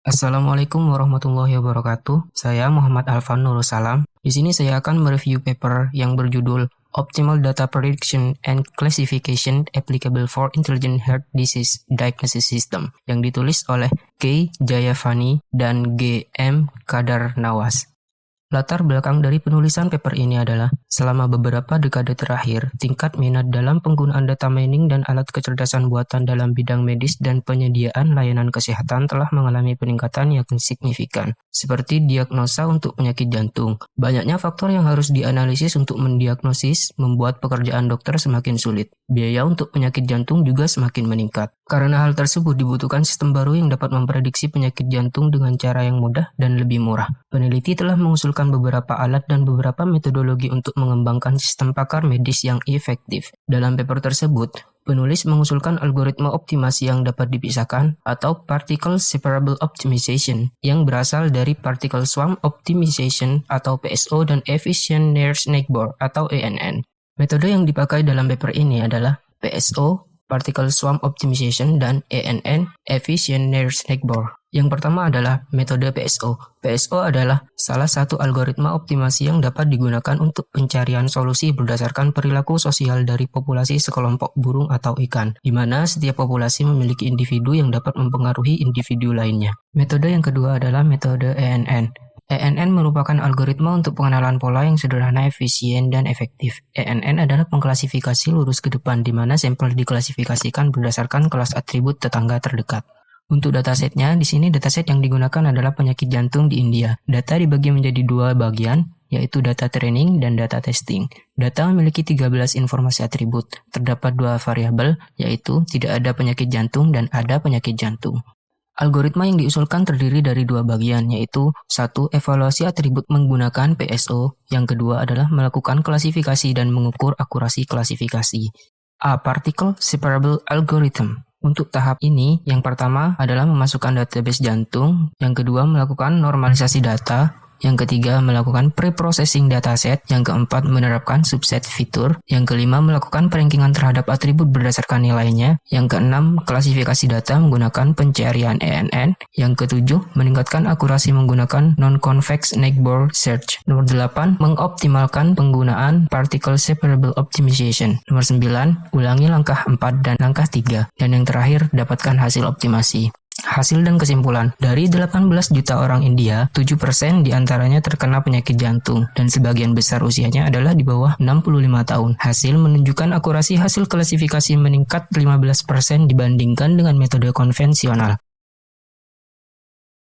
Assalamualaikum warahmatullahi wabarakatuh. Saya Muhammad Alfan Nursalam. Di sini saya akan mereview paper yang berjudul Optimal Data Prediction and Classification Applicable for Intelligent Heart Disease Diagnosis System yang ditulis oleh K. Jayavani dan G. M. Kadar Nawas. Latar belakang dari penulisan paper ini adalah, selama beberapa dekade terakhir, tingkat minat dalam penggunaan data mining dan alat kecerdasan buatan dalam bidang medis dan penyediaan layanan kesehatan telah mengalami peningkatan yang signifikan, seperti diagnosa untuk penyakit jantung. Banyaknya faktor yang harus dianalisis untuk mendiagnosis membuat pekerjaan dokter semakin sulit. Biaya untuk penyakit jantung juga semakin meningkat. Karena hal tersebut dibutuhkan sistem baru yang dapat memprediksi penyakit jantung dengan cara yang mudah dan lebih murah. Peneliti telah mengusulkan beberapa alat dan beberapa metodologi untuk mengembangkan sistem pakar medis yang efektif. Dalam paper tersebut, penulis mengusulkan algoritma optimasi yang dapat dipisahkan atau Particle Separable Optimization yang berasal dari Particle Swarm Optimization atau PSO dan Efficient Near-Neighbor atau ENN. Metode yang dipakai dalam paper ini adalah PSO, Particle Swarm Optimization, dan ENN, Efficient Near-Neighbor. Yang pertama adalah metode PSO. PSO adalah salah satu algoritma optimasi yang dapat digunakan untuk pencarian solusi berdasarkan perilaku sosial dari populasi sekelompok burung atau ikan, di mana setiap populasi memiliki individu yang dapat mempengaruhi individu lainnya. Metode yang kedua adalah metode ENN. ENN merupakan algoritma untuk pengenalan pola yang sederhana, efisien, dan efektif. ENN adalah pengklasifikasi lurus ke depan, di mana sampel diklasifikasikan berdasarkan kelas atribut tetangga terdekat. Untuk datasetnya, di sini dataset yang digunakan adalah penyakit jantung di India. Data dibagi menjadi dua bagian, yaitu data training dan data testing. Data memiliki 13 informasi atribut. Terdapat dua variabel, yaitu tidak ada penyakit jantung dan ada penyakit jantung. Algoritma yang diusulkan terdiri dari dua bagian, yaitu satu, evaluasi atribut menggunakan PSO. Yang kedua adalah melakukan klasifikasi dan mengukur akurasi klasifikasi. A. Particle Separable Algorithm. Untuk tahap ini, yang pertama adalah memasukkan database jantung, yang kedua melakukan normalisasi data, yang ketiga melakukan pre-processing dataset, yang keempat menerapkan subset fitur, yang kelima melakukan perankingan terhadap atribut berdasarkan nilainya, yang keenam klasifikasi data menggunakan pencarian ENN, yang ketujuh meningkatkan akurasi menggunakan non-convex neighbor search, nomor 8 mengoptimalkan penggunaan particle separable optimization, nomor 9 ulangi langkah 4 dan langkah 3, dan yang terakhir dapatkan hasil optimasi. Hasil dan kesimpulan, dari 18 juta orang India, 7% diantaranya terkena penyakit jantung, dan sebagian besar usianya adalah di bawah 65 tahun. Hasil menunjukkan akurasi hasil klasifikasi meningkat 15% dibandingkan dengan metode konvensional.